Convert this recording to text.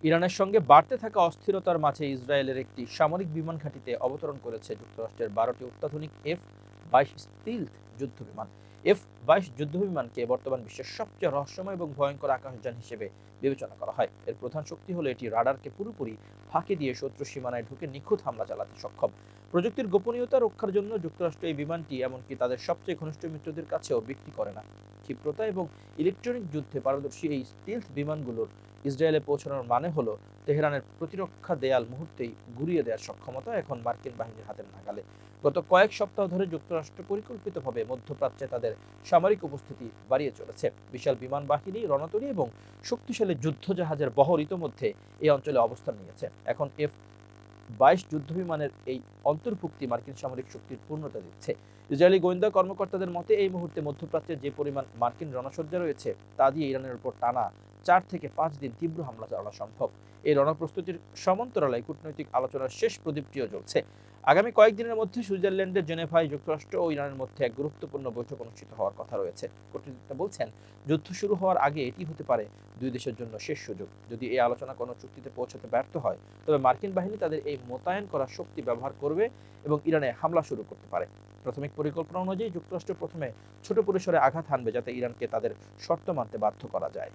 ইরানের সঙ্গে বাড়তে থাকা অস্থিরতার মাঝে ইসরায়েলের একটি সামরিক বিমান ঘাঁটিতে অবতরণ করেছে যুক্তরাষ্ট্রের ১২টি অত্যাধুনিক F-22 স্টিলথ যুদ্ধবিমান। F-22 যুদ্ধবিমানকে বর্তমান বিশ্বের সবচেয়ে রহস্যময় এবং ভয়ঙ্কর আকাশযান হিসেবে বিবেচনা করা হয়। এর প্রধান শক্তি হলো এটি রাডারকে পুরোপুরি ফাঁকি দিয়ে শত্রু সীমানায় ঢুকে নিখুঁত হামলা চালাতে সক্ষম। প্রযুক্তির গোপনীয়তা রক্ষার জন্য যুক্তরাষ্ট্র এই বিমানটি এমনকি তাদের সবচেয়ে ঘনিষ্ঠ মিত্রদের কাছেও বিক্রি করে না। ক্ষিপ্রতা এবং ইলেকট্রনিক যুদ্ধে পারদর্শী এই স্টিলথ বিমানগুলোর ইসরায়েলে পৌঁছানোর মানে হলো তেহরানের প্রতিরক্ষা দেয়াল মুহূর্তেই গুঁড়িয়ে দেওয়ার সক্ষমতা এখন মার্কিন বাহিনীর হাতের নাগালে। গত কয়েক সপ্তাহ ধরে যুক্তরাষ্ট্র পরিকল্পিতভাবে মধ্যপ্রাচ্যে তাদের সামরিক উপস্থিতি বাড়িয়ে চলেছে। বিশাল বিমান বাহিনী, রণতরী এবং শক্তিশালী যুদ্ধজাহাজের বহর ইতোমধ্যে এই অঞ্চলে অবস্থান নিয়েছে। এখন F-22 যুদ্ধবিমানের এই অন্তর্ভুক্তি মার্কিন সামরিক শক্তির পূর্ণতা দিচ্ছে। ইসরায়েলি গোয়েন্দা কর্মকর্তাদের মতে এই মুহূর্তে মধ্যপ্রাচ্যে যে পরিমাণ মার্কিন রণসজ্জা রয়েছে তা দিয়ে ইরানের উপর টানা ৪ থেকে ৫ দিন তীব্র হামলা চালানো সম্ভব। এই রণপ্রস্তুতির সমান্তরালে কূটনৈতিক আলোচনার শেষ প্রদীপটিও জ্বলছে। আগামী কয়েকদিনের মধ্যে সুইজারল্যান্ডের জেনেভায় যুক্তরাষ্ট্র ও ইরানের মধ্যে এক গুরুত্বপূর্ণ বৈঠক অনুষ্ঠিত হওয়ার কথা রয়েছে। কূটনীতিকরা বলছেন, যুদ্ধ শুরু হওয়ার আগে এটি হতে পারে দুই দেশের জন্য শেষ সুযোগ। যদি এই আলোচনা কোনো চুক্তিতে পৌঁছাতে ব্যর্থ হয়, তবে মার্কিন বাহিনী তাদের এই মোতায়েন করা শক্তি ব্যবহার করবে এবং ইরানে হামলা শুরু করতে পারে। প্রাথমিক পরিকল্পনা অনুযায়ী যুক্তরাষ্ট্র প্রথমে ছোট পরিসরে আঘাত হানবে, যাতে ইরানকে তাদের শর্ত মানতে বাধ্য করা যায়।